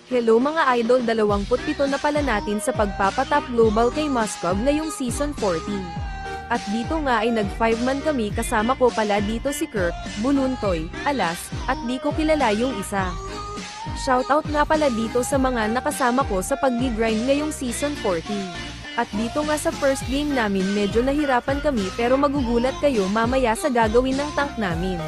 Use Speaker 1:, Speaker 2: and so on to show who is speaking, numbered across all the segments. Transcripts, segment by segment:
Speaker 1: Hello mga idol, 27 na pala natin sa pagpapatap global kay Moskov ngayong season 40. At dito nga ay nag 5-man kami, kasama ko pala dito si Kirk, Buluntoy, Alas, at di ko kilala yung isa. Shoutout nga pala dito sa mga nakasama ko sa pag-grind ngayong season 40. At dito nga sa first game namin medyo nahirapan kami, pero magugulat kayo mamaya sa gagawin ng tank namin.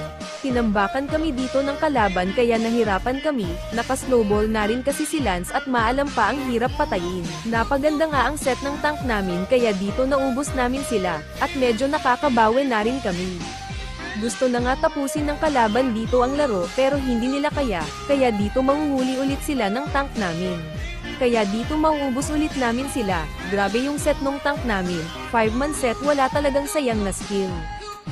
Speaker 1: Tinambakan kami dito ng kalaban kaya nahirapan kami, naka-snowball na rin kasi si Lance at maalam pa ang hirap patayin. Napaganda nga ang set ng tank namin kaya dito naubos namin sila, at medyo nakakabawi na rin kami. Gusto na nga tapusin ng kalaban dito ang laro pero hindi nila kaya dito manguhuli ulit sila ng tank namin. Kaya dito mauubos ulit namin sila. Grabe yung set nung tank namin, 5-man set, wala talagang sayang na skill.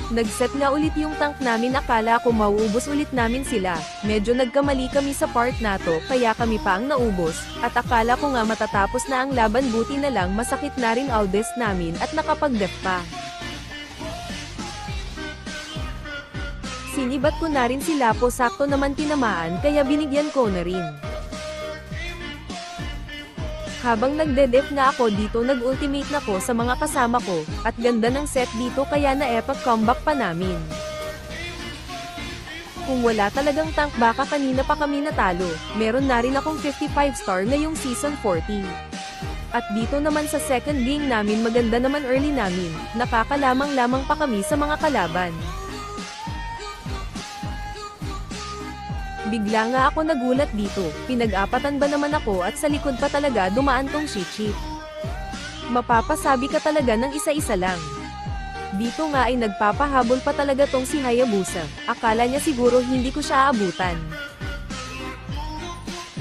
Speaker 1: Nag-set nga ulit yung tank namin, akala ko mauubos ulit namin sila. Medyo nagkamali kami sa part na to, kaya kami pa ang naubos, at akala ko nga matatapos na ang laban, buti na lang masakit na rin Aldes namin at nakapag-def pa. Sinibat ko na rin si Lapo, sakto naman tinamaan kaya binigyan ko na rin. Habang nagde-def nga ako dito, nag-ultimate na ko sa mga kasama ko, at ganda ng set dito kaya na-epic comeback pa namin. Kung wala talagang tank baka kanina pa kami natalo. Meron na rin akong 55 star ngayong season 40. At dito naman sa second game namin maganda naman early namin, nakakalamang-lamang pa kami sa mga kalaban. Bigla nga ako nagulat dito, pinag-apatan ba naman ako at sa likod pa talaga dumaan tong Shichi. Mapapasabi ka talaga ng isa-isa lang. Dito nga ay nagpapahabol pa talaga tong si Hayabusa, akala niya siguro hindi ko siya aabutan.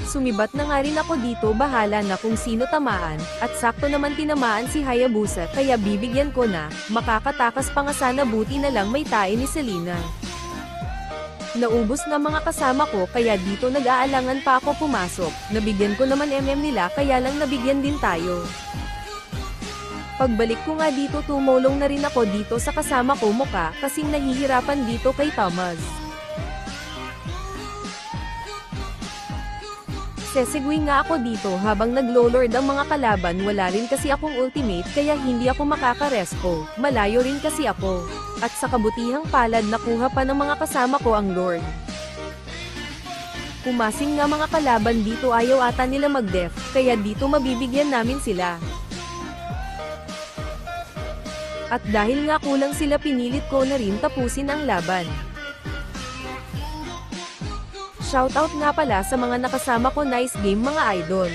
Speaker 1: Sumibat na nga rin ako dito, bahala na kung sino tamaan, at sakto naman tinamaan si Hayabusa kaya bibigyan ko na, makakatakas pa nga sana, buti na lang may tae ni Selena. Naubos nga mga kasama ko kaya dito nag-aalangan pa ako pumasok, nabigyan ko naman nila kaya lang nabigyan din tayo. Pagbalik ko nga dito tumulong na rin ako dito sa kasama ko Muka, kasing nahihirapan dito kay Thomas. Sesegway nga ako dito habang naglo-lord ang mga kalaban, wala rin kasi akong ultimate kaya hindi ako makaka-respo, malayo rin kasi ako. At sa kabutihang palad nakuha pa ng mga kasama ko ang lord. Pumasing nga mga kalaban dito, ayaw ata nila mag-def, kaya dito mabibigyan namin sila. At dahil nga kulang sila, pinilit ko na rin tapusin ang laban. Shoutout nga pala sa mga nakasama ko, nice game mga idol.